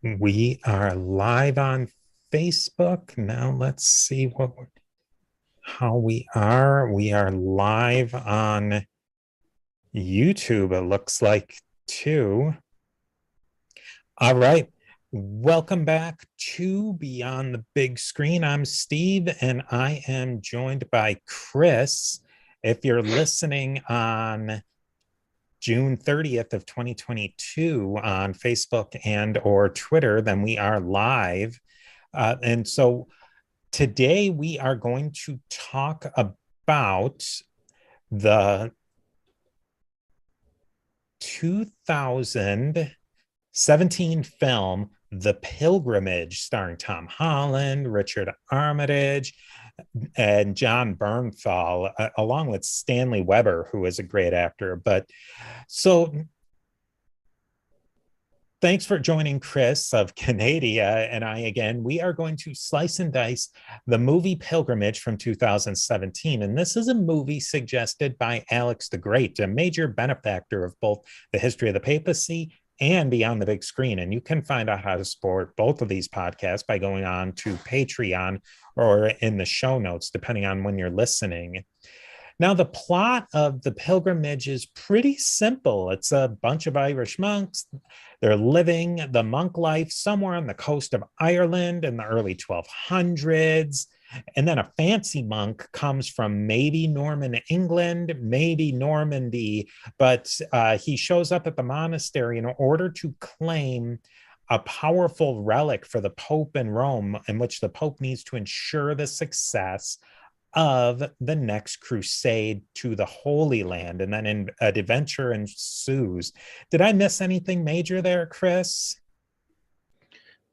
We are live on Facebook. Now let's see how we are. We are live on YouTube, it looks like too. All right. Welcome back to Beyond the Big Screen. I'm Steve and I am joined by Chris. If you're listening on June 30th of 2022 on Facebook and or Twitter, then we are live. And so today we are going to talk about the 2017 film The Pilgrimage, starring Tom Holland, Richard Armitage, and John Bernthal, along with Stanley Weber, who is a great actor. But so thanks for joining Chris of Canada and I again. We are going to slice and dice the movie Pilgrimage from 2017. And this is a movie suggested by Alex the Great, a major benefactor of both the history of the papacy and Beyond the Big Screen. And you can find out how to support both of these podcasts by going on to Patreon or in the show notes, depending on when you're listening. Now, the plot of The Pilgrimage is pretty simple. It's a bunch of Irish monks. They're living the monk life somewhere on the coast of Ireland in the early 1200s. And then a fancy monk comes from maybe Norman England, maybe Normandy, but he shows up at the monastery in order to claim a powerful relic for the Pope in Rome, in which the Pope needs to ensure the success of the next crusade to the Holy Land. And then an adventure ensues. Did I miss anything major there, Chris?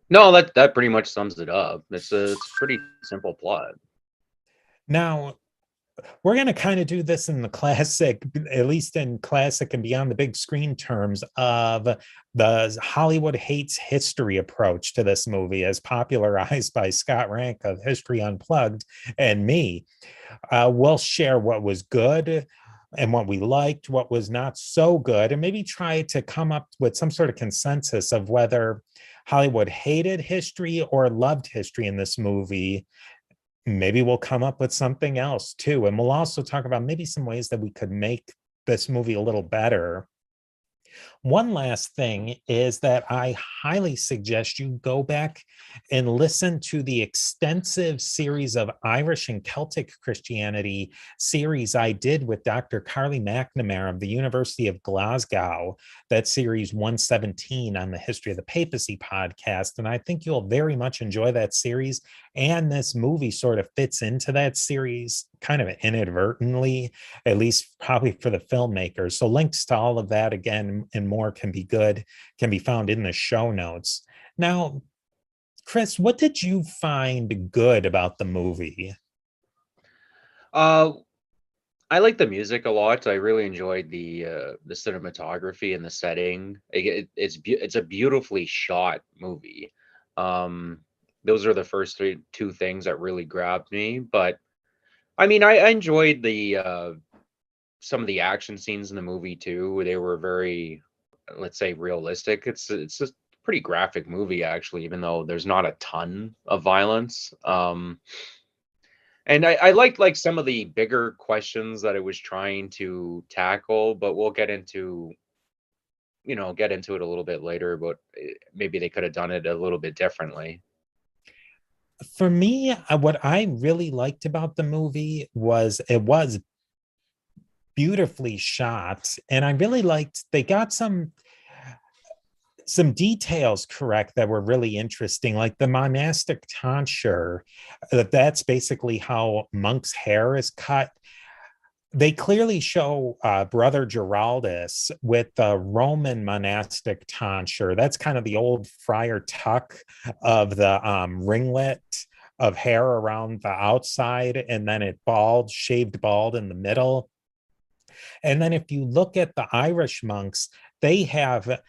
No, that pretty much sums it up. It's a pretty simple plot. Now, we're going to kind of do this in the classic, at least in classic and beyond the big screen terms of the Hollywood hates history approach to this movie, as popularized by Scott Rank of History Unplugged and me. We'll share what was good and what we liked, what was not so good, and maybe try to come up with some sort of consensus of whether Hollywood hated history or loved history in this movie. Maybe we'll come up with something else too. And we'll also talk about maybe some ways that we could make this movie a little better. One last thing is that I highly suggest you go back and listen to the extensive series of Irish and Celtic Christianity series I did with Dr. Carly McNamara of the University of Glasgow. That series 117 on the History of the Papacy podcast. And I think you'll very much enjoy that series. And this movie sort of fits into that series kind of inadvertently, at least probably for the filmmakers. So links to all of that again and more can be found in the show notes. Now, Chris, what did you find good about the movie? Uh, I like the music a lot. I really enjoyed the cinematography and the setting. It's a beautifully shot movie. Um, those are the first two things that really grabbed me. But I mean, I enjoyed the some of the action scenes in the movie too. They were very, let's say, realistic. It's a pretty graphic movie actually, even though there's not a ton of violence. And I liked like some of the bigger questions that it was trying to tackle, but we'll get into it a little bit later. But maybe they could have done it a little bit differently. For me, what I really liked about the movie was it was beautifully shot, and I really liked they got some details correct that were really interesting, like the monastic tonsure. That's basically how monk's hair is cut. They clearly show Brother Giraldus with the Roman monastic tonsure. That's kind of the old friar tuck of the ringlet of hair around the outside, and then it bald, shaved bald in the middle. And then if you look at the Irish monks, they have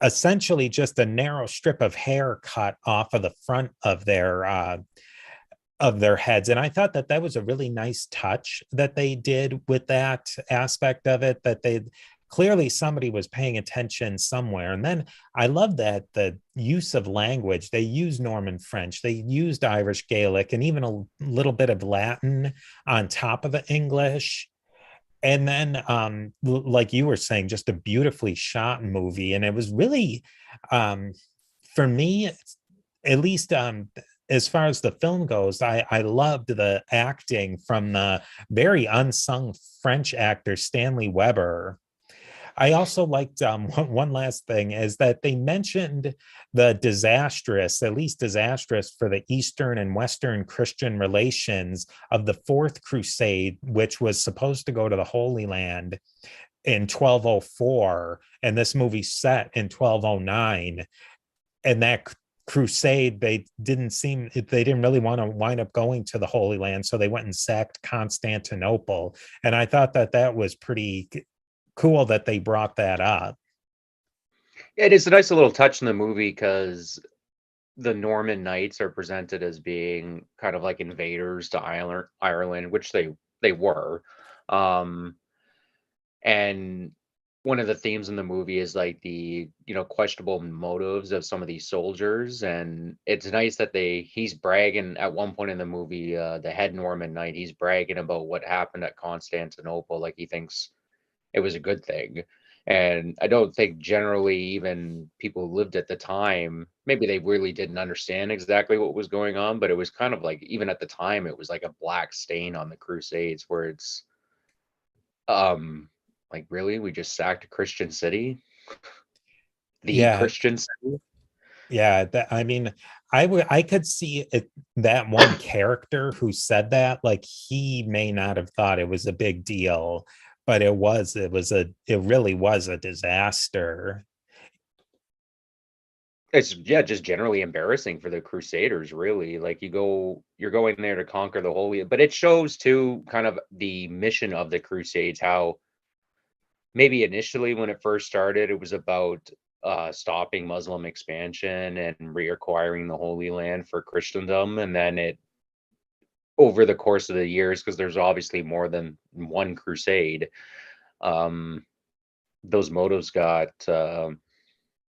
essentially just a narrow strip of hair cut off of the front of their heads. And I thought that was a really nice touch that they did with that aspect of it, that clearly somebody was paying attention somewhere. And then I love that the use of language, they used Norman French, they used Irish Gaelic, and even a little bit of Latin on top of the English. And then like you were saying, just a beautifully shot movie. And it was really um for me, at least as far as the film goes, I loved the acting from the very unsung French actor Stanley Weber. I also liked one last thing is that they mentioned the disastrous, at least disastrous for the Eastern and Western Christian relations of the Fourth Crusade, which was supposed to go to the Holy Land in 1204. And this movie set in 1209. And that crusade, they didn't really want to wind up going to the Holy Land, so they went and sacked Constantinople. And I thought that that was pretty cool that they brought that up. It is a nice little touch in the movie because the Norman Knights are presented as being kind of like invaders to Ireland, which they were. Um, and one of the themes in the movie is like the questionable motives of some of these soldiers, and it's nice that he's bragging at one point in the movie, the head Norman Knight, he's bragging about what happened at Constantinople, like he thinks it was a good thing. And I don't think generally even people who lived at the time, maybe they really didn't understand exactly what was going on, but it was kind of like, even at the time, it was like a black stain on the Crusades where it's um like, really, we just sacked a Christian city, the Yeah, Christian city. yeah. I mean, I could see it, that one character who said that, like he may not have thought it was a big deal, but it really was a disaster. It's, yeah, just generally embarrassing for the Crusaders, really. Like, you're going there to conquer the Holy, but it shows too kind of the mission of the Crusades, how maybe initially when it first started, it was about stopping Muslim expansion and reacquiring the Holy Land for Christendom. And then it, over the course of the years, because there's obviously more than one crusade, um, those motives got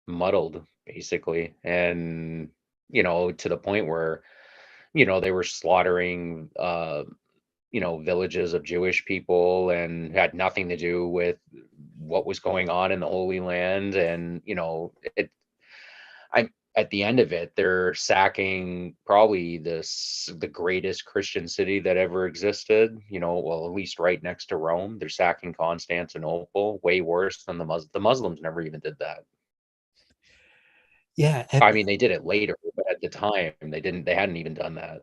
muddled, basically. And, to the point where, they were slaughtering villages of Jewish people and had nothing to do with what was going on in the Holy Land. And, I at the end of it, they're sacking probably the greatest Christian city that ever existed, well, at least right next to Rome. They're sacking Constantinople, way worse than the Muslims never even did that. Yeah, I mean, they did it later, but at the time, they hadn't even done that.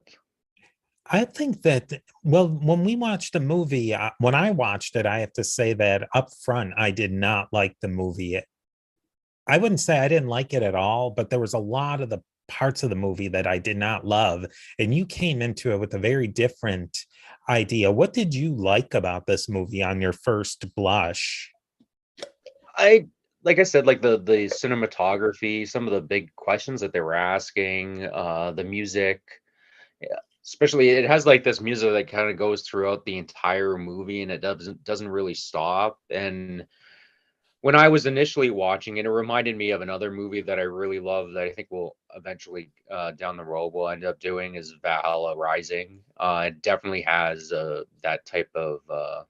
I think that, well, when we watched the movie, when I watched it, I have to say that up front, I did not like the movie. I wouldn't say I didn't like it at all, but there was a lot of the parts of the movie that I did not love. And you came into it with a very different idea. What did you like about this movie on your first blush? I Like I said, like the cinematography, some of the big questions that they were asking, the music, yeah, especially it has like this music that kind of goes throughout the entire movie and it doesn't really stop. And when I was initially watching it, it reminded me of another movie that I really love that I think will eventually down the road will end up doing is Valhalla Rising. It definitely has that type of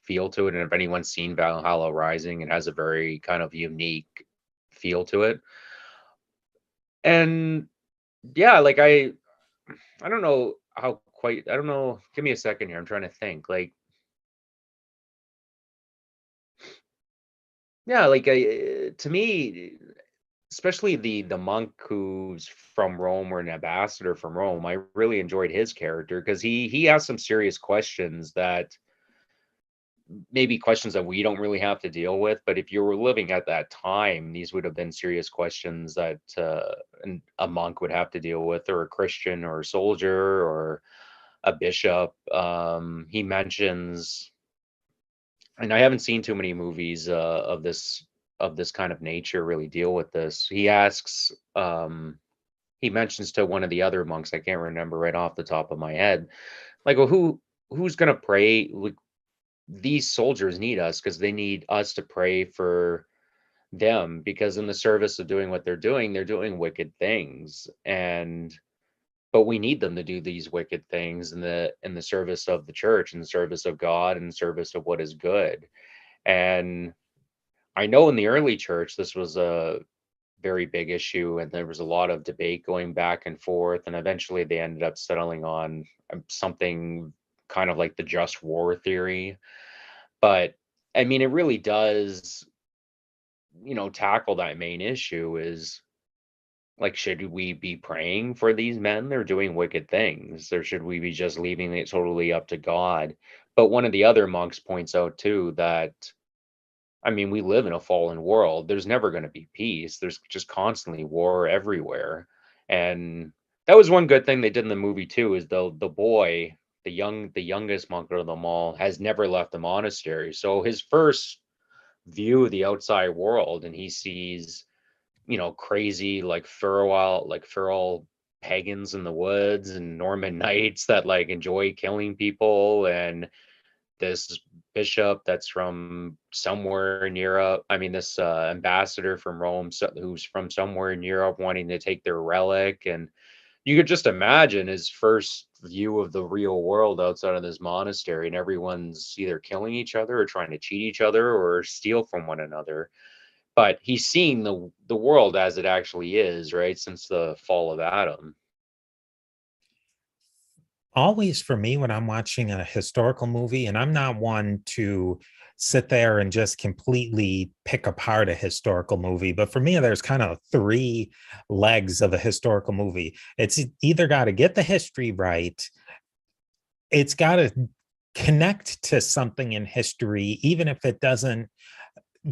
feel to it. And if anyone's seen Valhalla Rising, it has a very kind of unique feel to it. And yeah, like I don't know how quite I don't know. Give me a second here. I'm trying to think. Like, yeah, like to me, especially the monk who's from Rome or an ambassador from Rome, I really enjoyed his character because he asked some serious questions that maybe questions that we don't really have to deal with, but if you were living at that time, these would have been serious questions that a monk would have to deal with, or a Christian, or a soldier, or a bishop. He mentions, and I haven't seen too many movies of this kind of nature really deal with this. He mentions to one of the other monks, I can't remember right off the top of my head, like, well, who's gonna pray? Like, these soldiers need us because they need us to pray for them, because in the service of doing what they're doing wicked things. And but we need them to do these wicked things in the service of the church, in the service of God, in the service of what is good. And I know in the early church this was a very big issue, and there was a lot of debate going back and forth, and eventually they ended up settling on something kind of like the just war theory. But I mean, it really does, tackle that main issue is, like, should we be praying for these men? They're doing wicked things. Or should we be just leaving it totally up to God? But one of the other monks points out too that, I mean, we live in a fallen world. There's never going to be peace. There's just constantly war everywhere. And that was one good thing they did in the movie too, is the boy, the youngest monk of them all, has never left the monastery. So his first view of the outside world, and he sees, crazy, like feral pagans in the woods and Norman knights that like enjoy killing people, and this bishop that's from somewhere in Europe. I mean, this ambassador from Rome, who's from somewhere in Europe, wanting to take their relic. And you could just imagine his first view of the real world outside of this monastery, and everyone's either killing each other or trying to cheat each other or steal from one another. But he's seeing the world as it actually is, right? Since the fall of Adam. Always for me when I'm watching a historical movie, and I'm not one to sit there and just completely pick apart a historical movie, but for me, there's kind of three legs of a historical movie. It's either got to get the history right, it's got to connect to something in history, even if it doesn't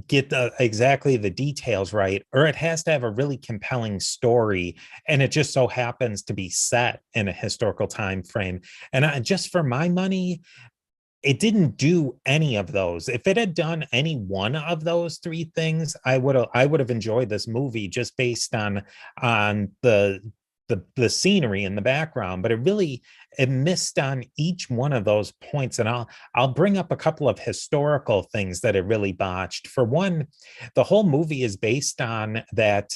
get exactly the details right, or it has to have a really compelling story, and it just so happens to be set in a historical time frame. And just for my money, it didn't do any of those. If it had done any one of those three things, I would have enjoyed this movie just based on the scenery in the background. But it missed on each one of those points. And I'll bring up a couple of historical things that it really botched. For one, the whole movie is based on that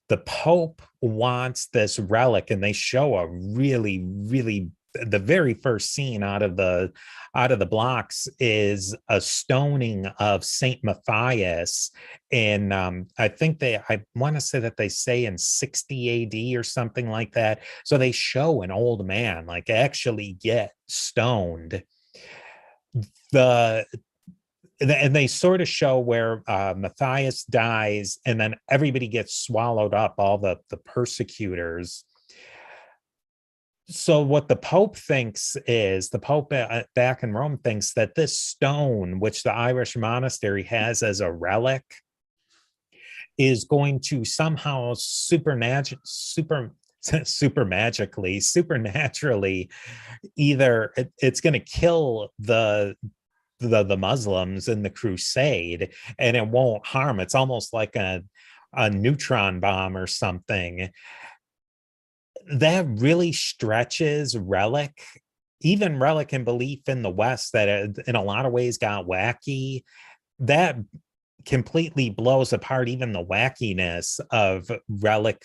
the Pope wants this relic, and they show a really, really, the very first scene out of the blocks is a stoning of Saint Matthias. And I want to say that they say in 60 AD or something like that. So they show an old man like actually get stoned. The and they sort of show where Matthias dies, and then everybody gets swallowed up, all the persecutors. So what the Pope thinks is, the Pope back in Rome thinks that this stone, which the Irish monastery has as a relic, is going to somehow supernaturally, either it's going to kill the Muslims in the crusade, and it won't harm. It's almost like a neutron bomb or something. That really stretches Relic, even Relic and belief in the West, that in a lot of ways got wacky. That completely blows apart even the wackiness of Relic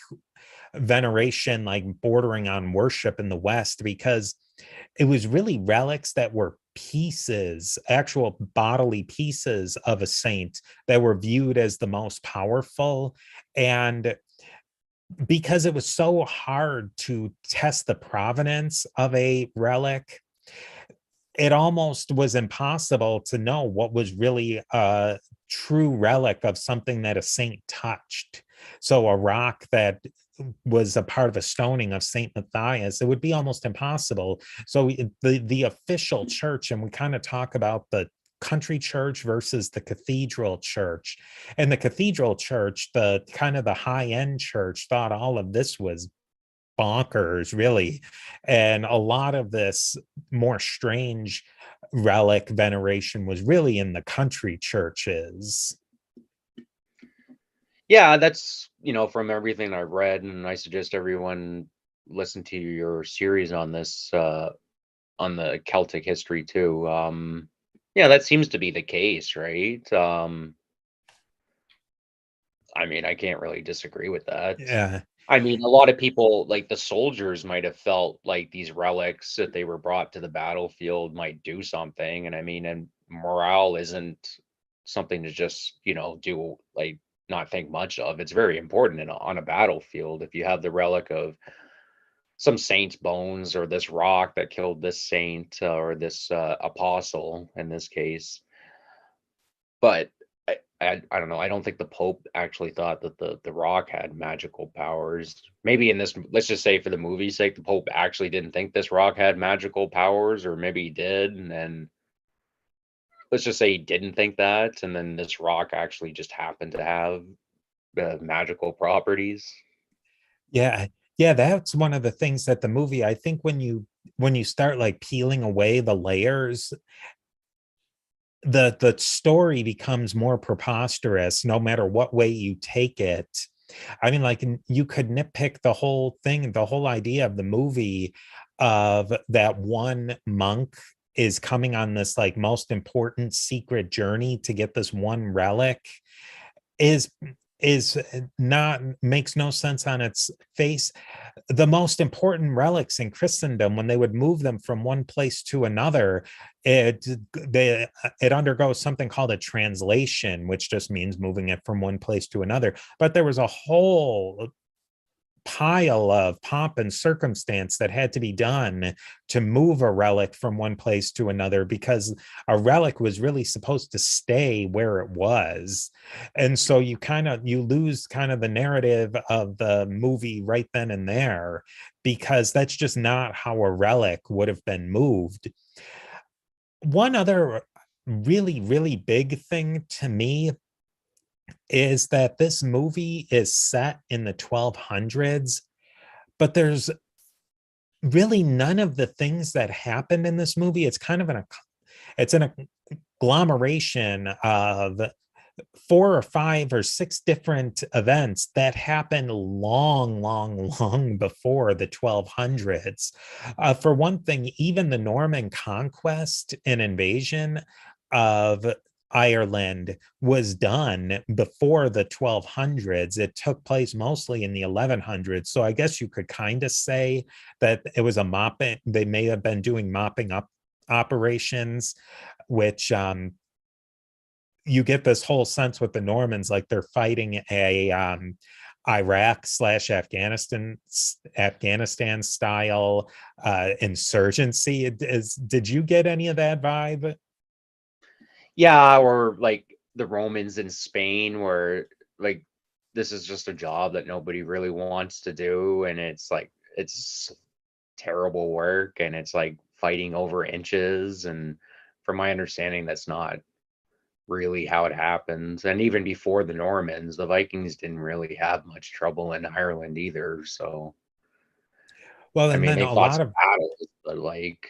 veneration, like bordering on worship in the West, because it was really relics that were pieces, actual bodily pieces of a saint, that were viewed as the most powerful. And because it was so hard to test the provenance of a relic, it almost was impossible to know what was really a true relic of something that a saint touched. So a rock that was a part of a stoning of Saint Matthias, it would be almost impossible. So the official church, and we kind of talk about the country church versus the cathedral church. And the cathedral church, the kind of the high end church, thought all of this was bonkers, really. And a lot of this more strange relic veneration was really in the country churches. Yeah, that's, from everything I've read, and I suggest everyone listen to your series on this, on the Celtic history too. Yeah, that seems to be the case, right? I mean, I can't really disagree with that. Yeah. I mean, a lot of people, like the soldiers, might have felt like these relics that they were brought to the battlefield might do something. And I mean, and morale isn't something to just, do like not think much of. It's very important on a battlefield. If you have the relic of some saint's bones or this rock that killed this saint or this apostle in this case, but I don't know. I don't think the Pope actually thought that the Rock had magical powers. Maybe in this, let's just say for the movie's sake, the Pope actually didn't think this Rock had magical powers, or maybe he did, and then let's just say he didn't think that, and then this Rock actually just happened to have magical properties. Yeah. Yeah, that's one of the things that the movie, I think when you start like peeling away the layers, the story becomes more preposterous no matter what way you take it. I mean, like you could nitpick the whole thing, the whole idea of the movie of that one monk is coming on this like most important secret journey to get this one relic is not makes no sense on its face. The most important relics in Christendom, when they would move them from one place to another, it undergoes something called a translation, which just means moving it from one place to another. But there was a whole pile of pomp and circumstance that had to be done to move a relic from one place to another, because a relic was really supposed to stay where it was. And so you lose kind of the narrative of the movie right then and there, because that's just not how a relic would have been moved. One other really big thing to me is that this movie is set in the 1200s, but there's really none of the things that happened in this movie. It's kind of it's an agglomeration of 4 or 5 or 6 different events that happened long before the 1200s. For one thing, even the Norman conquest and invasion of Ireland was done before the 1200s. It took place mostly in the 1100s. So I guess you could kind of say that it was a mopping, they may have been doing mopping up operations, which you get this whole sense with the Normans, like they're fighting a Iraq slash Afghanistan style insurgency. Did you get any of that vibe? Yeah, or like the Romans in Spain, where like this is just a job that nobody really wants to do, and it's like it's terrible work, and it's like fighting over inches. And from my understanding, that's not really how it happens. And even before the Normans, the Vikings didn't really have much trouble in Ireland either. So Well, I and mean, then they a fought lot some of, battles, but like,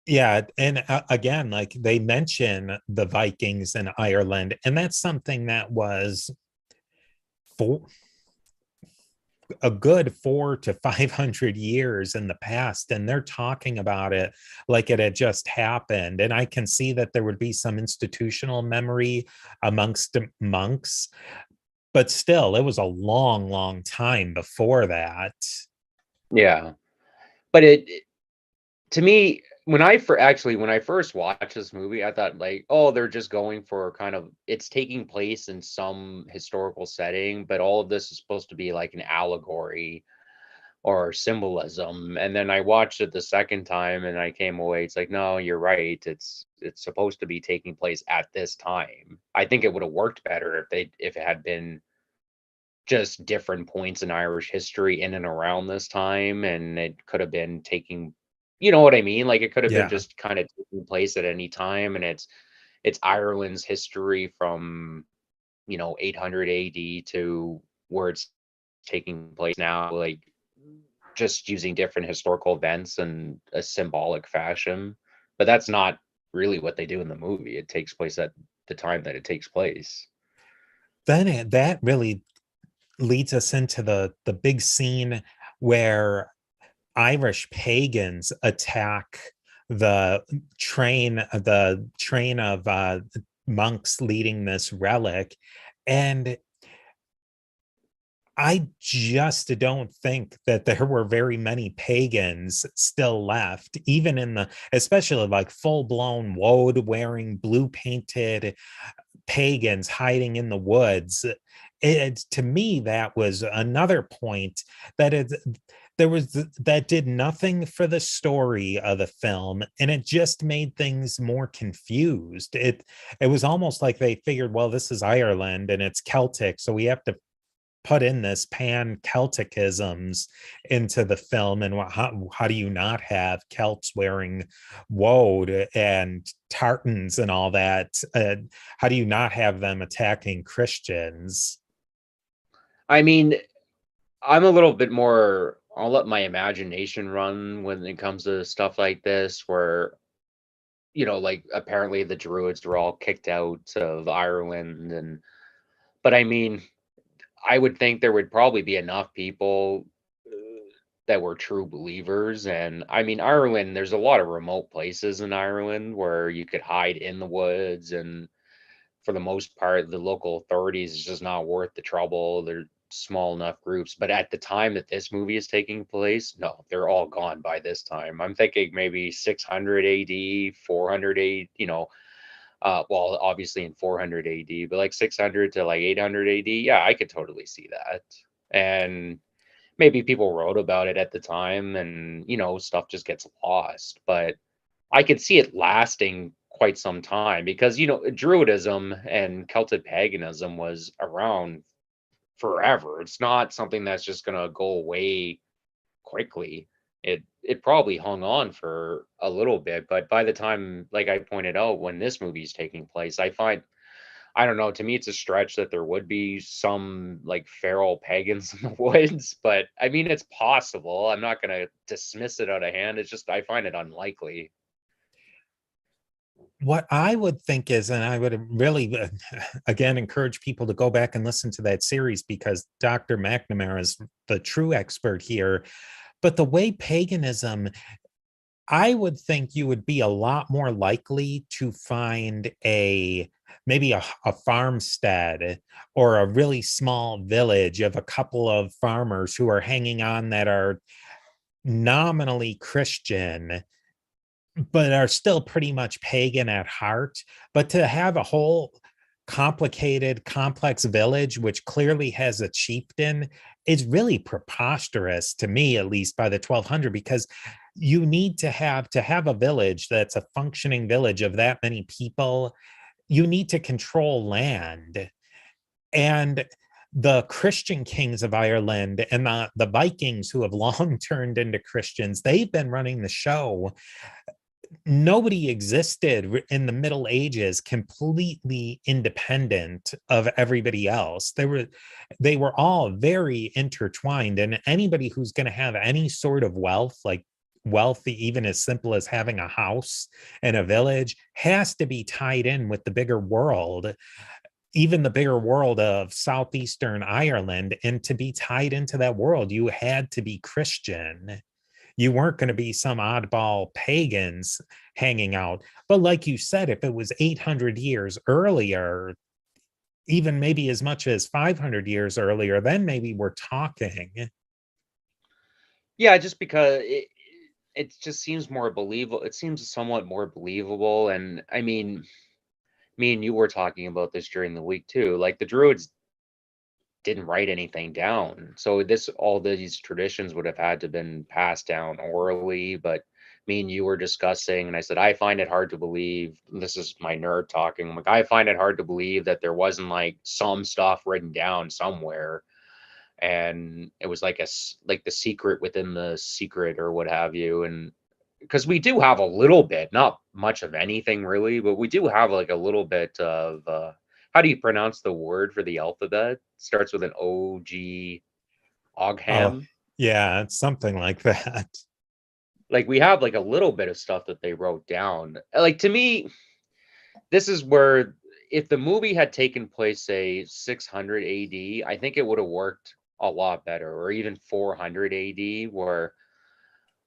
yeah, and again, like they mention the Vikings in Ireland, and that's something that was for a good 400 to 500 years in the past, and they're talking about it like it had just happened. And I can see that there would be some institutional memory amongst monks, but still, it was a long time before that. yeah. But to me, when I first watched this movie, I thought like, oh, they're just going for kind of it's taking place in some historical setting, but all of this is supposed to be like an allegory or symbolism. And then I watched it the second time and I came away, it's like, no, you're right. It's supposed to be taking place at this time. I think it would have worked better if it had been just different points in Irish history in and around this time, and it could have been taking, you know what I mean? Like it could have been Yeah. just kind of taking place at any time, and it's Ireland's history from 800 AD to where it's taking place now, like just using different historical events in a symbolic fashion. But that's not really what they do in the movie. It takes place at the time that it takes place. That really leads us into the big scene where Irish pagans attack the train of monks leading this relic. And I just don't think that there were very many pagans still left, even in the, especially like full blown woad wearing, blue painted pagans hiding in the woods. To me, that was another point that there was that did nothing for the story of the film, and it just made things more confused. It was almost like they figured, well, this is Ireland and it's Celtic, so we have to put in this pan Celticisms into the film. And how do you not have Celts wearing woad and tartans and all that? How do you not have them attacking Christians? I mean, I'm a little bit more, I'll let my imagination run when it comes to stuff like this, where, like apparently the Druids were all kicked out of Ireland. But I mean, I would think there would probably be enough people that were true believers. And I mean, Ireland, there's a lot of remote places in Ireland where you could hide in the woods. And for the most part, the local authorities is just not worth the trouble. They're small enough groups. But at the time that this movie is taking place, no, they're all gone by this time. I'm thinking maybe 600 AD, 400 AD, well, obviously in 400 AD, but like 600 to like 800 AD. Yeah, I could totally see that. And maybe people wrote about it at the time and, stuff just gets lost. But I could see it lasting quite some time because, Druidism and Celtic paganism was around forever. It's not something that's just going to go away quickly. It probably hung on for a little bit, but by the time, like I pointed out, when this movie's taking place, I don't know, to me it's a stretch that there would be some like feral pagans in the woods, but I mean it's possible. I'm not gonna dismiss it out of hand. It's just I find it unlikely. What I would think is, and I would really, again, encourage people to go back and listen to that series because Dr. McNamara is the true expert here. But the way paganism, I would think you would be a lot more likely to find maybe a farmstead or a really small village of a couple of farmers who are hanging on that are nominally Christian but are still pretty much pagan at heart. But to have a whole complicated, complex village, which clearly has a chieftain, is really preposterous to me, at least by the 1200, because you need to have a village that's a functioning village of that many people. You need to control land. And the Christian kings of Ireland and the Vikings who have long turned into Christians, they've been running the show. Nobody existed in the Middle Ages completely independent of everybody else. They were all very intertwined, and anybody who's going to have any sort of wealth, like wealth even as simple as having a house and a village, has to be tied in with the bigger world, even the bigger world of southeastern Ireland. And to be tied into that world, you had to be Christian. You weren't going to be some oddball pagans hanging out. But like you said, if it was 800 years earlier, even maybe as much as 500 years earlier, then maybe we're talking. Yeah, just because it just seems more believable. It seems somewhat more believable. And I mean, me and you were talking about this during the week too. Like the Druids didn't write anything down. So all these traditions would have had to been passed down orally. But me and you were discussing, and I said, I find it hard to believe, this is my nerd talking. I'm like, I find it hard to believe that there wasn't like some stuff written down somewhere. And it was like like the secret within the secret or what have you. And because we do have a little bit, not much of anything really, but we do have like a little bit of how do you pronounce the word for the alphabet? Starts with an O G Oh, Ogham. yeah, it's something like that. Like we have like a little bit of stuff that they wrote down. Like to me, this is where if the movie had taken place, say 600 AD, I think it would have worked a lot better, or even 400 AD, where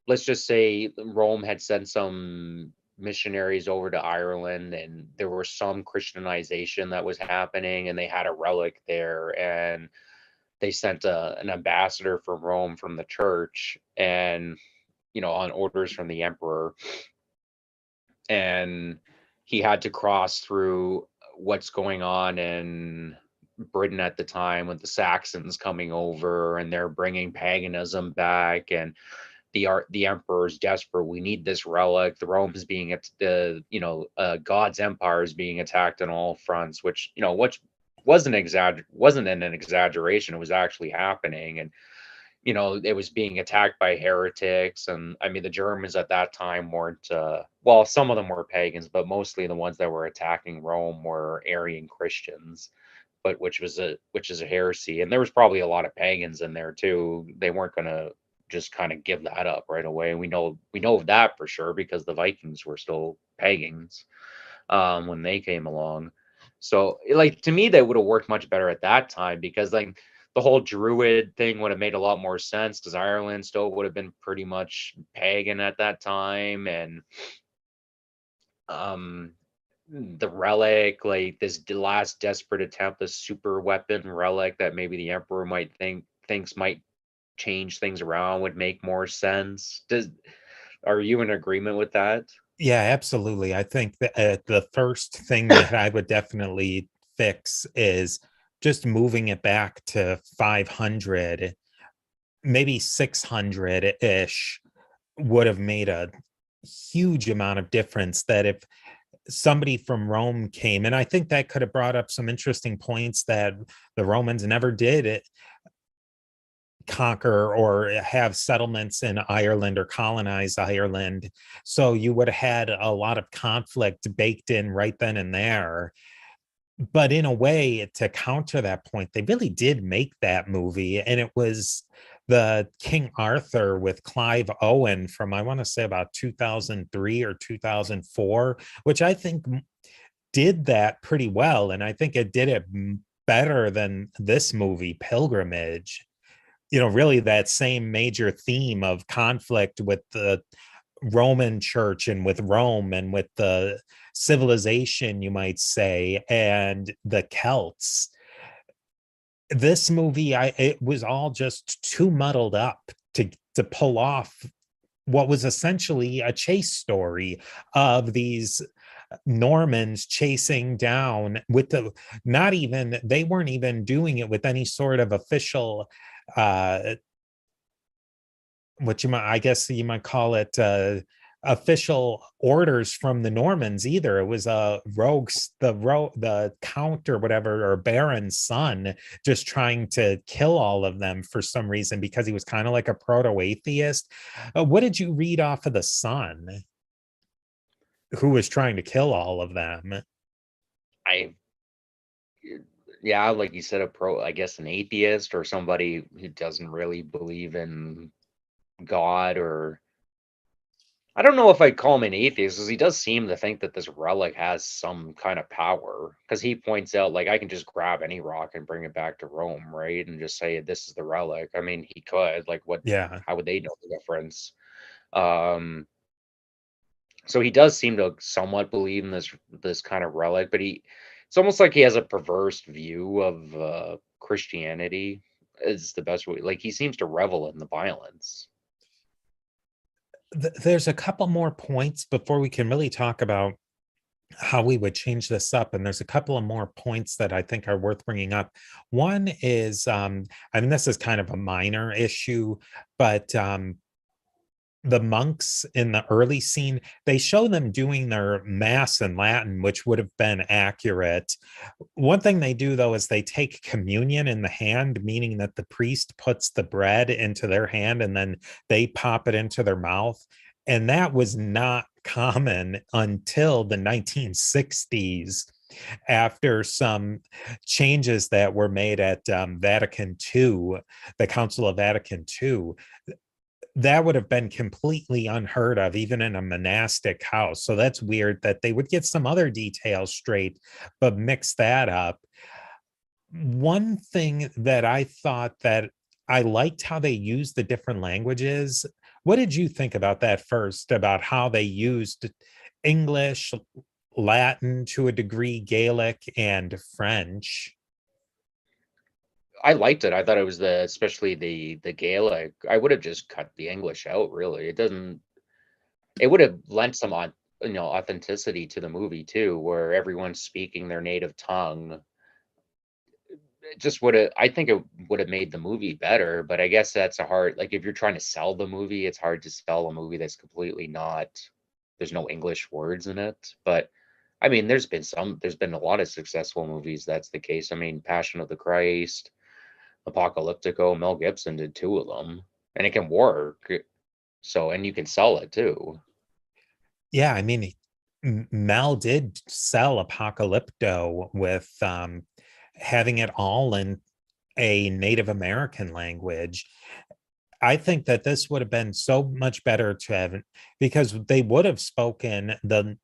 let's just say Rome had sent some missionaries over to Ireland, and there was some Christianization that was happening, and they had a relic there, and they sent an ambassador from Rome from the church, and on orders from the emperor, and he had to cross through what's going on in Britain at the time with the Saxons coming over, and they're bringing paganism back, and the emperor's desperate. We need this relic. The Rome's being at the God's empire is being attacked on all fronts, which wasn't an exaggeration. It was actually happening, and it was being attacked by heretics. And I mean, the Germans at that time weren't, well, some of them were pagans, but mostly the ones that were attacking Rome were Arian Christians, but which is a heresy. And there was probably a lot of pagans in there too. They weren't going to just kind of give that up right away. And we know of that for sure because the Vikings were still pagans when they came along. So, like, to me, that would have worked much better at that time, because like the whole Druid thing would have made a lot more sense, because Ireland still would have been pretty much pagan at that time. And um the relic, like this last desperate attempt, the super weapon relic that maybe the emperor might thinks might change things around, would make more sense. Are you in agreement with that? Yeah, absolutely. I think that the first thing that I would definitely fix is just moving it back to 500, maybe 600 ish would have made a huge amount of difference. That if somebody from Rome came, and I think that could have brought up some interesting points that the Romans never did conquer or have settlements in Ireland or colonize Ireland. So you would have had a lot of conflict baked in right then and there. But in a way, to counter that point, they really did make that movie. And it was the King Arthur with Clive Owen from, I want to say, about 2003 or 2004, which I think did that pretty well. And I think it did it better than this movie, Pilgrimage. Really that same major theme of conflict with the Roman church and with Rome and with the civilization, you might say, and the Celts. This movie, it was all just too muddled up to pull off what was essentially a chase story of these Normans chasing down with not even, they weren't even doing it with any sort of official uh what you might, I guess you might call it, official orders from the Normans either. It was rogues, the count or whatever, or baron's son, just trying to kill all of them for some reason, because he was kind of like a proto-atheist. What did you read off of the son who was trying to kill all of them? I Yeah, like you said, I guess an atheist, or somebody who doesn't really believe in God. Or I don't know if I'd call him an atheist, because he does seem to think that this relic has some kind of power. Because he points out, like, I can just grab any rock and bring it back to Rome, right? And just say this is the relic. I mean, he could. Like, what? Yeah. How would they know the difference? Um, so he does seem to somewhat believe in this kind of relic, but it's almost like he has a perverse view of Christianity. Is the best way. Like, he seems to revel in the violence. There's a couple more points before we can really talk about how we would change this up. And there's a couple of more points that I think are worth bringing up. One is, I mean, this is kind of a minor issue, but the monks in the early scene, they show them doing their mass in Latin, which would have been accurate. One thing they do, though, is they take communion in the hand, meaning that the priest puts the bread into their hand and then they pop it into their mouth. And that was not common until the 1960s, after some changes that were made at Vatican II, the Council of Vatican II. That would have been completely unheard of, even in a monastic house. So that's weird that they would get some other details straight, but mix that up. One thing that I thought that I liked how they used the different languages what did you think about that first, about how they used English, Latin to a degree, Gaelic, and French? I liked it. I thought it was especially the Gaelic. I would have just cut the English out, really. It doesn't. It would have lent some on, authenticity to the movie too, where everyone's speaking their native tongue. It just would have. I think it would have made the movie better. But I guess that's a hard. Like if you're trying to sell the movie, it's hard to sell a movie that's completely not. There's no English words in it. But I mean, There's been a lot of successful movies that's the case. I mean, Passion of the Christ, Apocalyptico, Mel Gibson did two of them, and it can work. So, and you can sell it too. Yeah, I mean, Mel did sell Apocalypto with having it all in a Native American language. I think that this would have been so much better to have, because they would have spoken the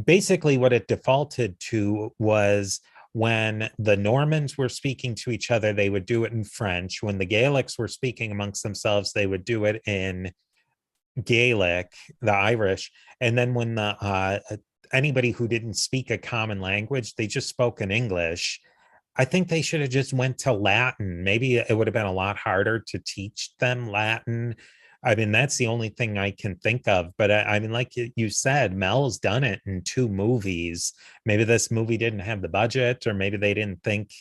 basically what it defaulted to was when the Normans were speaking to each other, they would do it in French. When the Gaelics were speaking amongst themselves, they would do it in Gaelic, the Irish. And then when the anybody who didn't speak a common language, they just spoke in English. I think they should have just went to Latin. Maybe it would have been a lot harder to teach them Latin. I mean, that's the only thing I can think of. But I mean, like you said, Mel's done it in two movies. Maybe this movie didn't have the budget, or maybe they didn't think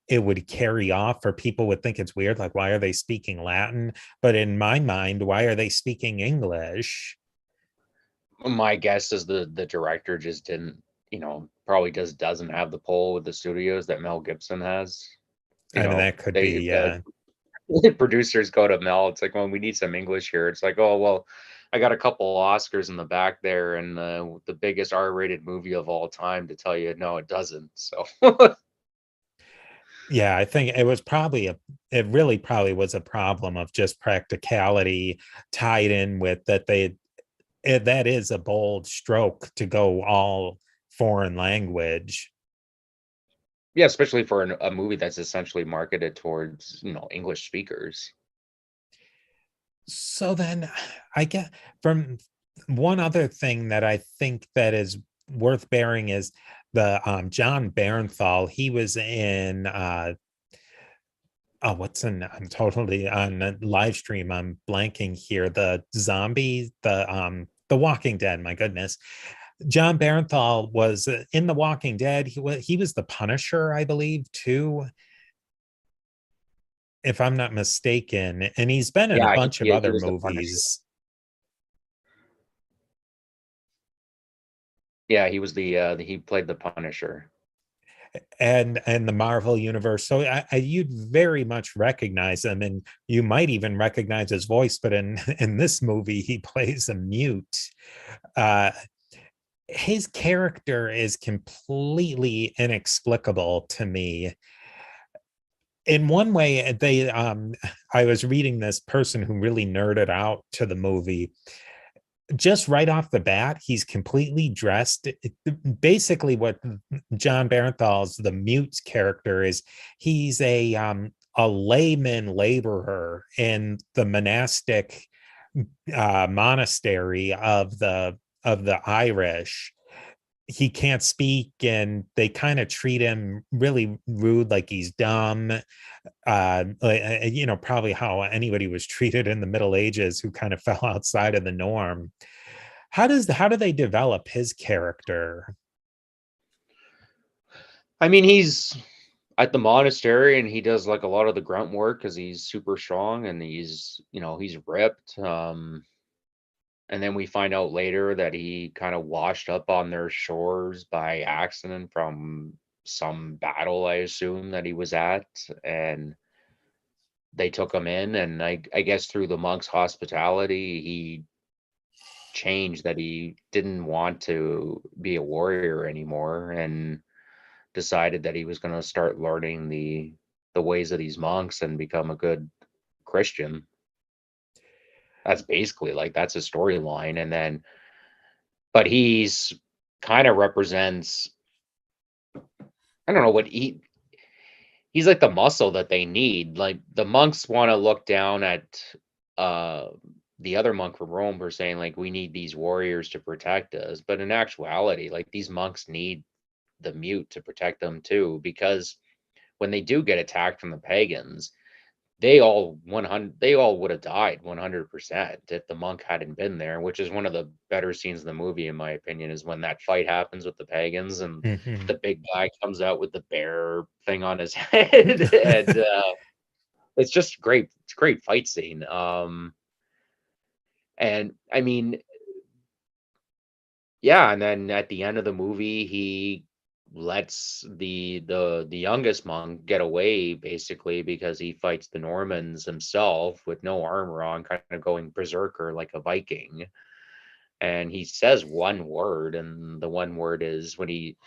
it would carry off, or people would think it's weird. Like, why are they speaking Latin? But in my mind, why are they speaking English? My guess is the director just didn't, probably just doesn't have the pull with the studios that Mel Gibson has. I mean, that could They be, yeah. the producers go to Mel. It's like, well, we need some English here. It's like, oh well, I got a couple Oscars in the back there, and the biggest R-rated movie of all time to tell you, no, it doesn't. So Yeah, I think it really probably was a problem of just practicality tied in with that that is a bold stroke to go all foreign language. yeah, especially for a movie that's essentially marketed towards English speakers. So then I get from one other thing that I think that is worth bearing is the John Barenthal. He was in oh, I'm totally on a live stream. I'm blanking here. The zombie, the Walking Dead, my goodness. John Barenthal was in The Walking Dead. He was the Punisher, I believe, too, if I'm not mistaken. And he's been in a Yeah, bunch of he other was the Punisher. movies. Yeah, he was he played the Punisher. And the Marvel universe. So you'd very much recognize him, and you might even recognize his voice. But in this movie, he plays a mute. Uh, his character is completely inexplicable to me. In one way, I was reading this person who really nerded out to the movie. Just right off the bat, he's completely dressed. Basically, what John Barenthal's the mute's character is, he's a layman laborer in the monastic monastery of the Irish. He can't speak, and they kind of treat him really rude, like he's dumb. Probably how anybody was treated in the Middle Ages who kind of fell outside of the norm. How do they develop his character? I mean, he's at the monastery and he does like a lot of the grunt work because he's super strong and he's ripped. And then we find out later that he kind of washed up on their shores by accident from some battle, I assume, that he was at. And they took him in, and I guess through the monk's hospitality, he changed that he didn't want to be a warrior anymore and decided that he was going to start learning the ways of these monks and become a good Christian. That's basically like that's a storyline. And then but he's kind of represents, I don't know what he's like the muscle that they need. Like the monks want to look down at uh the other monk from Rome were saying like we need these warriors to protect us, but in actuality, like these monks need the mute to protect them too, because when they do get attacked from the pagans, they all would have died 100% if the monk hadn't been there, which is one of the better scenes in the movie in my opinion, is when that fight happens with the pagans and Mhm. the big guy comes out with the bear thing on his head and it's just great. It's a great fight scene. And I mean, yeah, and then at the end of the movie, he lets the youngest monk get away basically because he fights the Normans himself with no armor on, kind of going berserker like a Viking. And he says one word, and the one word is when he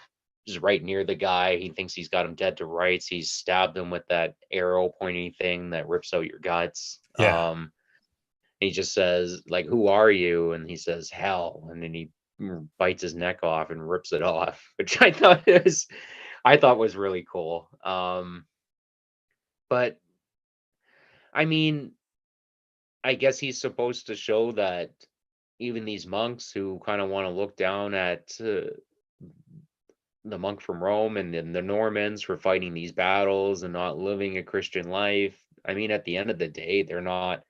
is right near the guy, he thinks he's got him dead to rights. He's stabbed him with that arrow pointy thing that rips out your guts. Yeah. He just says like, "Who are you?" And he says, "Hell," and then he bites his neck off and rips it off, which I thought was really cool. But I mean, I guess he's supposed to show that even these monks who kind of want to look down at the monk from Rome and then the Normans for fighting these battles and not living a Christian life. I mean, at the end of the day, they're not,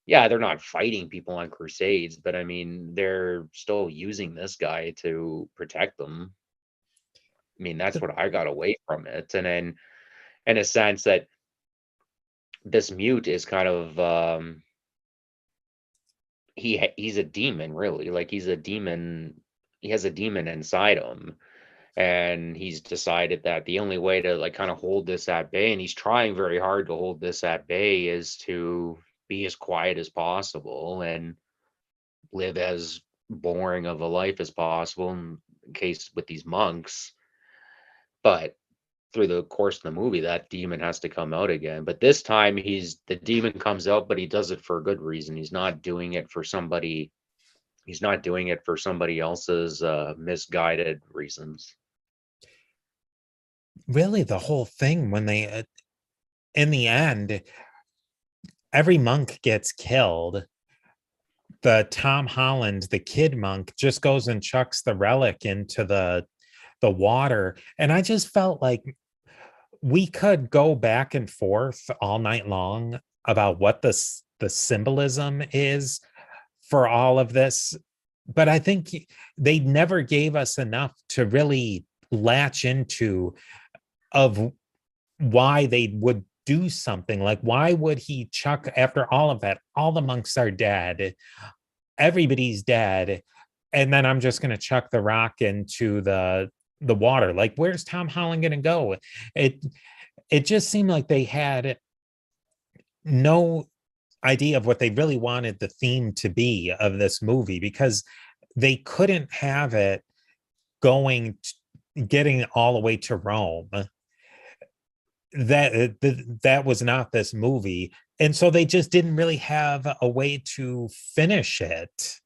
yeah, they're not fighting people on crusades, but I mean, they're still using this guy to protect them. I mean, that's what I got away from it. And then, in a sense, that this mute is kind of he's a demon, really. Like he's a demon. He has a demon inside him, and he's decided that the only way to like kind of hold this at bay, and he's trying very hard to hold this at bay, is to be as quiet as possible and live as boring of a life as possible in case with these monks. But through the course of the movie, that demon has to come out again. But this time the demon comes out, but he does it for a good reason. He's not doing it for somebody else's misguided reasons. Really, the whole thing when they, in the end, every monk gets killed. The Tom Holland, the kid monk, just goes and chucks the relic into the water. And I just felt like we could go back and forth all night long about what the symbolism is for all of this, but I think they never gave us enough to really latch into of why they would do something. Like, why would he chuck, after all of that, all the monks are dead, everybody's dead, and then I'm just going to chuck the rock into the water? Like, where's Tom Holland going to go? It just seemed like they had no idea of what they really wanted the theme to be of this movie, because they couldn't have it getting all the way to Rome. That was not this movie, and so they just didn't really have a way to finish it.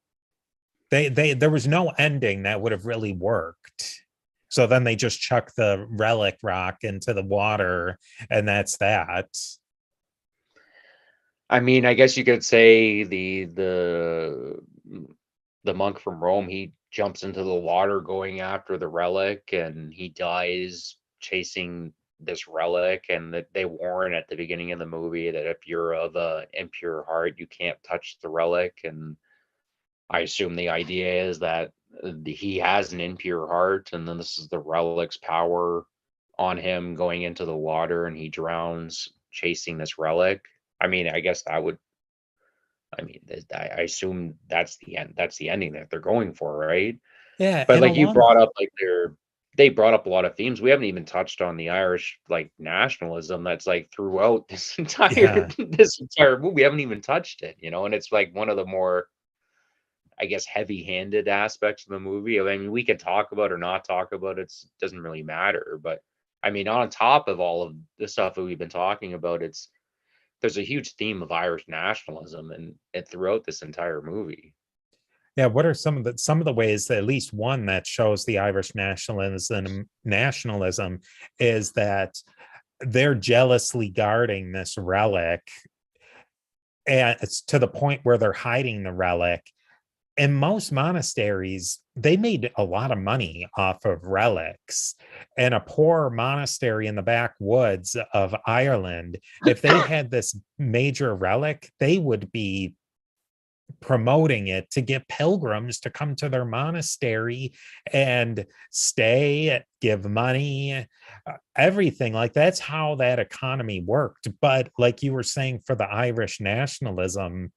They There was no ending that would have really worked. So then they just chuck the relic rock into the water, and that's that. I mean, I guess you could say the monk from Rome, he jumps into the water going after the relic and he dies chasing this relic, and that they warn at the beginning of the movie that if you're of a impure heart, you can't touch the relic. And I assume the idea is that he has an impure heart, and then this is the relic's power on him going into the water, and he drowns chasing this relic. I mean, I guess that would. I mean, I assume that's the end. That's the ending that they're going for, right? Yeah, But and like you along, brought up, like they brought up a lot of themes. We haven't even touched on the Irish like nationalism that's like throughout yeah, this entire movie. We haven't even touched it, and it's like one of the more, I guess, heavy-handed aspects of the movie. I mean, we can talk about or not talk about it. It doesn't really matter. But I mean, on top of all of the stuff that we've been talking about, there's a huge theme of Irish nationalism and throughout this entire movie. yeah. What are some of the ways that, at least one that shows the Irish nationalism is that they're jealously guarding this relic and it's to the point where they're hiding the relic. In most monasteries, they made a lot of money off of relics. And a poor monastery in the backwoods of Ireland, if they had this major relic, they would be promoting it to get pilgrims to come to their monastery and stay, give money, everything. Like that's how that economy worked. But like you were saying, for the Irish nationalism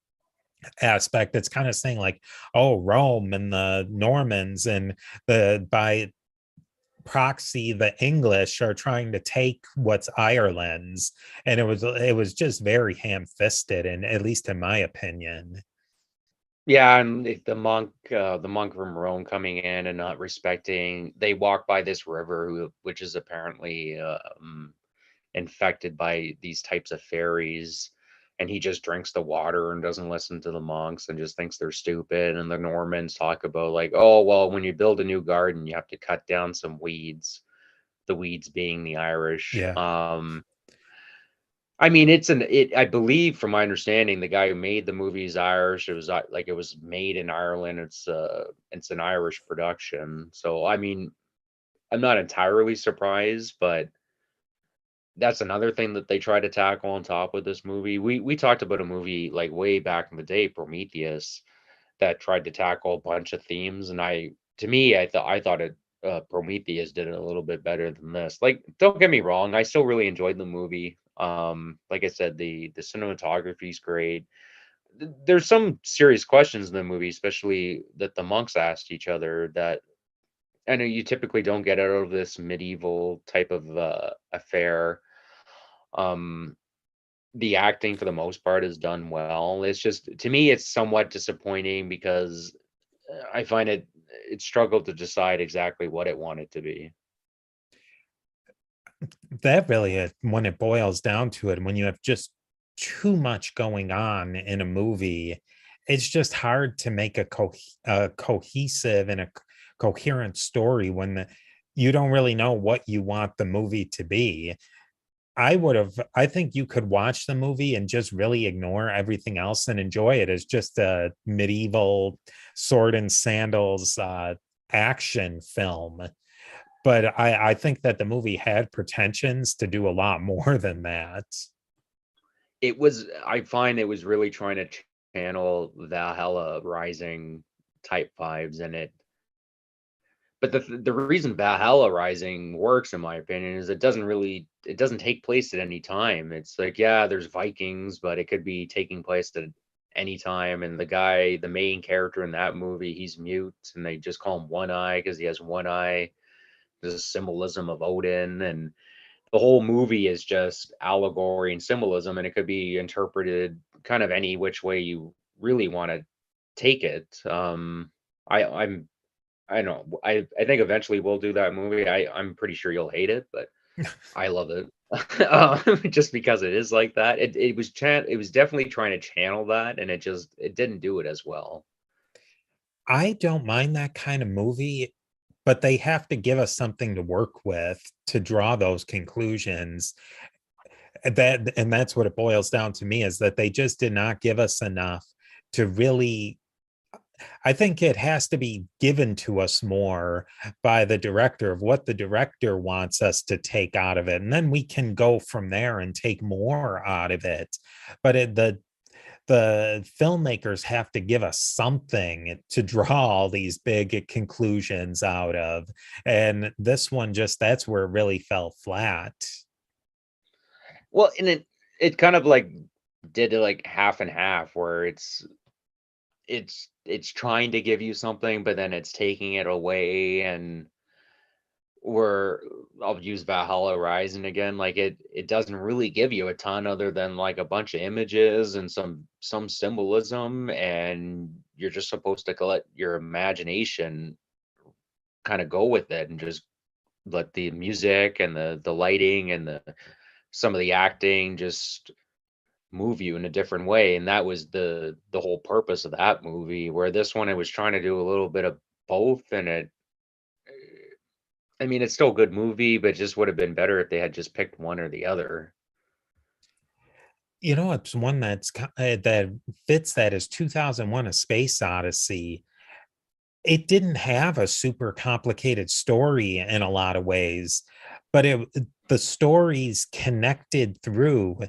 aspect, it's kind of saying like, oh, Rome and the Normans and the by proxy the English are trying to take what's Ireland's. And it was just very ham-fisted, and at least in my opinion. Yeah, and the monk from Rome coming in and not respecting. They walk by this river, which is apparently infected by these types of fairies, and he just drinks the water and doesn't listen to the monks and just thinks they're stupid. And the Normans talk about like, oh well, when you build a new garden, you have to cut down some weeds. The weeds being the Irish. Yeah. I mean, I believe from my understanding, the guy who made the movie is Irish. It was like it was made in Ireland. It's an Irish production. So I mean, I'm not entirely surprised, but that's another thing that they try to tackle on top of this movie. We talked about a movie like way back in the day, Prometheus, that tried to tackle a bunch of themes, and to me, I thought it Prometheus did it a little bit better than this. Like, don't get me wrong, I still really enjoyed the movie. Like I said, the cinematography is great. There's some serious questions in the movie, especially that the monks asked each other that I know you typically don't get out of this medieval type of affair. Um, the acting for the most part is done well. It's just to me, it's somewhat disappointing because I find it struggled to decide exactly what it wanted to be. That really is when it boils down to it. When you have just too much going on in a movie, it's just hard to make a cohesive and a coherent story when you don't really know what you want the movie to be. I think you could watch the movie and just really ignore everything else and enjoy it as just a medieval sword and sandals action film. But I think that the movie had pretensions to do a lot more than that. I find it was really trying to channel Valhalla Rising type vibes in it. But the reason Valhalla Rising works, in my opinion, is it doesn't take place at any time. It's like, yeah, there's Vikings, but it could be taking place at any time. And the main character in that movie, he's mute, and they just call him One Eye because he has one eye. There's a symbolism of Odin, and the whole movie is just allegory and symbolism, and it could be interpreted kind of any which way you really want to take it. I'm I know. I think eventually we'll do that movie. I'm pretty sure you'll hate it, but I love it. Just because it is like that. It was definitely trying to channel that, and it didn't do it as well. I don't mind that kind of movie, but they have to give us something to work with to draw those conclusions. And that's what it boils down to me, is that they just did not give us enough to really. I think it has to be given to us more by the director of what the director wants us to take out of it. And then we can go from there and take more out of it. But the filmmakers have to give us something to draw all these big conclusions out of. And this one just that's where it really fell flat. Well, and it kind of like did it like half and half, where it's trying to give you something, but then it's taking it away. And where I'll use Valhalla Rising again, like it doesn't really give you a ton other than like a bunch of images and some symbolism, and you're just supposed to let your imagination kind of go with it and just let the music and the lighting and the some of the acting just move you in a different way. And that was the whole purpose of that movie. Where this one, it was trying to do a little bit of both, and I mean, it's still a good movie, but it just would have been better if they had just picked one or the other. It's one that fits that is 2001: A Space Odyssey. It didn't have a super complicated story in a lot of ways, but the stories connected through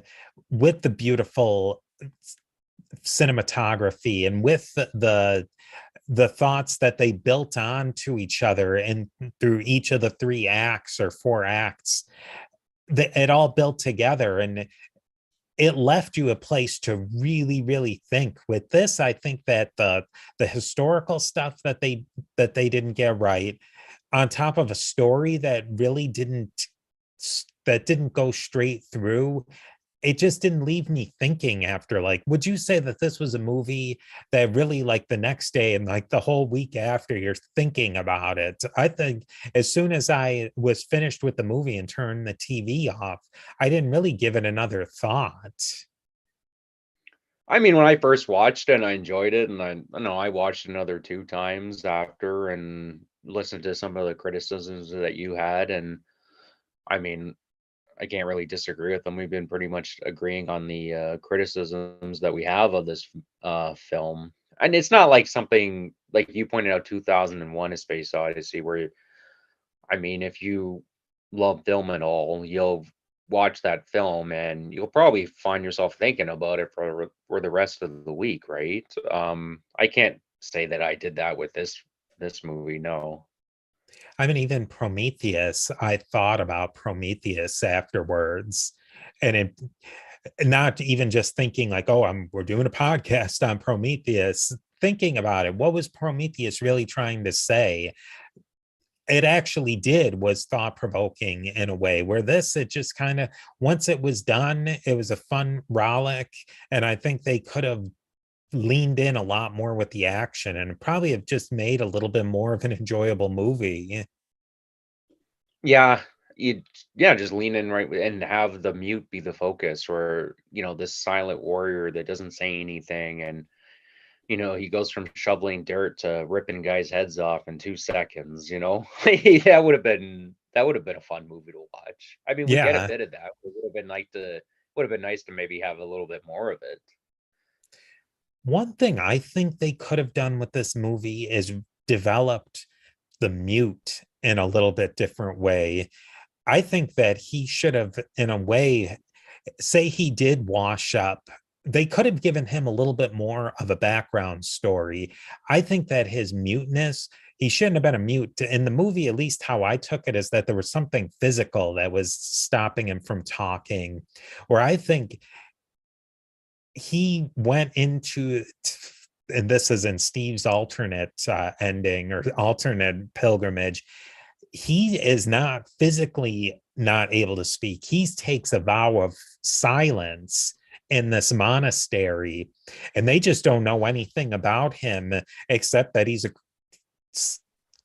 with the beautiful cinematography and with the thoughts that they built on to each other and through each of the three acts or four acts, it all built together, and it left you a place to really really think. With this, I think that the historical stuff that they didn't get right, on top of a story that didn't go straight through, it just didn't leave me thinking after. Like, would you say that this was a movie that really, like, the next day and like the whole week after, you're thinking about it? I think as soon as I was finished with the movie and turned the TV off, I didn't really give it another thought. I mean, when I first watched it and I enjoyed it, and I know I watched another 2 times after and listened to some of the criticisms that you had, and I mean, I can't really disagree with them. We've been pretty much agreeing on the criticisms that we have of this film. And it's not like something like you pointed out 2001: A Space Odyssey, where I mean, if you love film at all, you'll watch that film and you'll probably find yourself thinking about it for the rest of the week, right? I can't say that I did that with this movie, no. I mean, even Prometheus, I thought about Prometheus afterwards. And it, not even just thinking like, oh, we're doing a podcast on Prometheus, thinking about it. What was Prometheus really trying to say? It actually did was thought provoking in a way, where this, it just kind of, once it was done, it was a fun rollick. And I think they could have leaned in a lot more with the action and probably have just made a little bit more of an enjoyable movie. Yeah, you yeah, just lean in and have the mute be the focus, or this silent warrior that doesn't say anything, and he goes from shoveling dirt to ripping guys' heads off in 2 seconds. That would have been a fun movie to watch. I mean, we get a Yeah. bit of that. It would have been nice to maybe have a little bit more of it. One thing I think they could have done with this movie is developed the mute in a little bit different way. I think that he should have, in a way, say he did wash up. They could have given him a little bit more of a background story. I think that his muteness, he shouldn't have been a mute. In the movie, at least how I took it, is that there was something physical that was stopping him from talking. Where I think he went into, and this is in Steve's alternate ending or alternate pilgrimage, he is not physically not able to speak. He takes a vow of silence in this monastery, and they just don't know anything about him except that he's a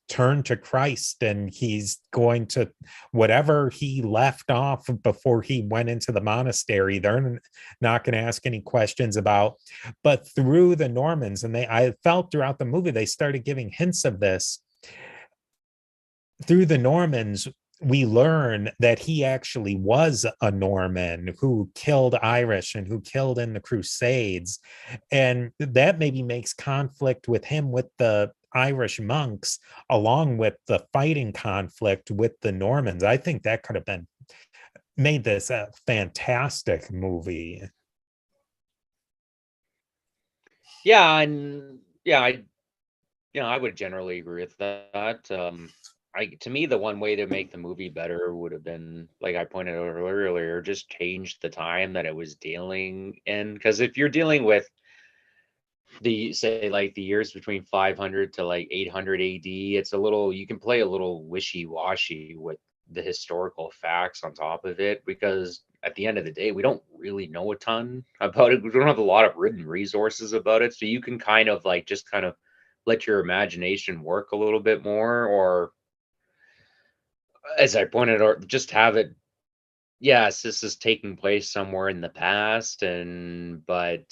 turn to Christ, and he's going to, whatever he left off before he went into the monastery, they're not going to ask any questions about. But through the Normans, and I felt throughout the movie they started giving hints of this. Through the Normans, we learn that he actually was a Norman who killed Irish and who killed in the Crusades. And that maybe makes conflict with him with the Irish monks, along with the fighting conflict with the Normans. I think that could have been made this a fantastic movie. Yeah, and yeah, I would generally agree with that. To me, the one way to make the movie better would have been, like I pointed out earlier, just change the time that it was dealing in. Because if you're dealing with like the years between 500 to like 800 AD, it's a little, you can play a little wishy-washy with the historical facts on top of it, because at the end of the day, we don't really know a ton about it. We don't have a lot of written resources about it, so you can kind of like just kind of let your imagination work a little bit more, or as I pointed out, just have it. Yes, this is taking place somewhere in the past, and but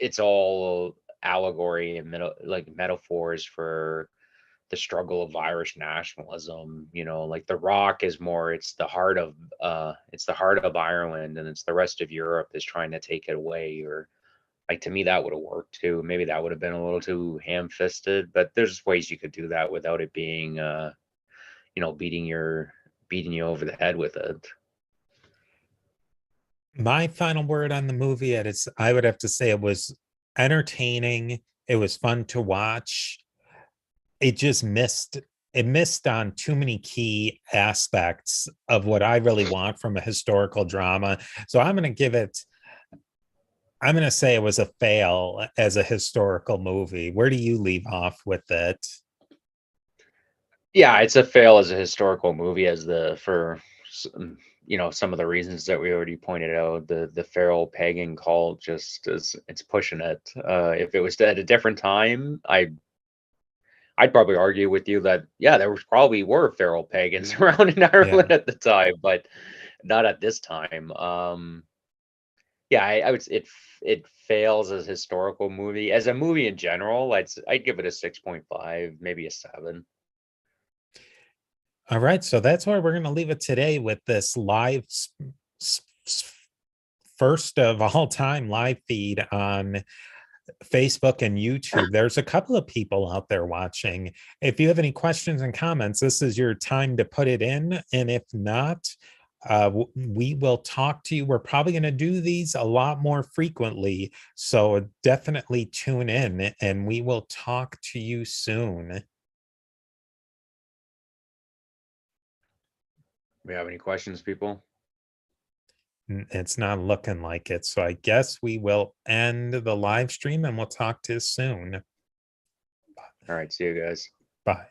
it's all allegory and like metaphors for the struggle of Irish nationalism. You know, like The Rock is more, it's the heart of Ireland, and it's the rest of Europe is trying to take it away. Or like, to me, that would have worked too. Maybe that would have been a little too ham-fisted, but there's ways you could do that without it being you know, beating you over the head with it. My final word on the movie, I would have to say it was entertaining. It was fun to watch. It just missed on too many key aspects of what I really want from a historical drama. So I'm going to say it was a fail as a historical movie. Where do you leave off with it? Yeah, it's a fail as a historical movie, you know, some of the reasons that we already pointed out. The feral pagan cult just is, it's pushing it. If it was at a different time, I'd probably argue with you that, yeah, there was probably were feral pagans around in Yeah. Ireland at the time, but not at this time. Yeah, I would it fails as a historical movie. As a movie in general, I'd give it a 6.5, maybe a 7. All right. So that's where we're going to leave it today with this first of all time live feed on Facebook and YouTube. There's a couple of people out there watching. If you have any questions and comments, this is your time to put it in. And if not, we will talk to you. We're probably going to do these a lot more frequently. So definitely tune in and we will talk to you soon. We have any questions, people? It's not looking like it. So I guess we will end the live stream and we'll talk to you soon. All right, see you guys. Bye.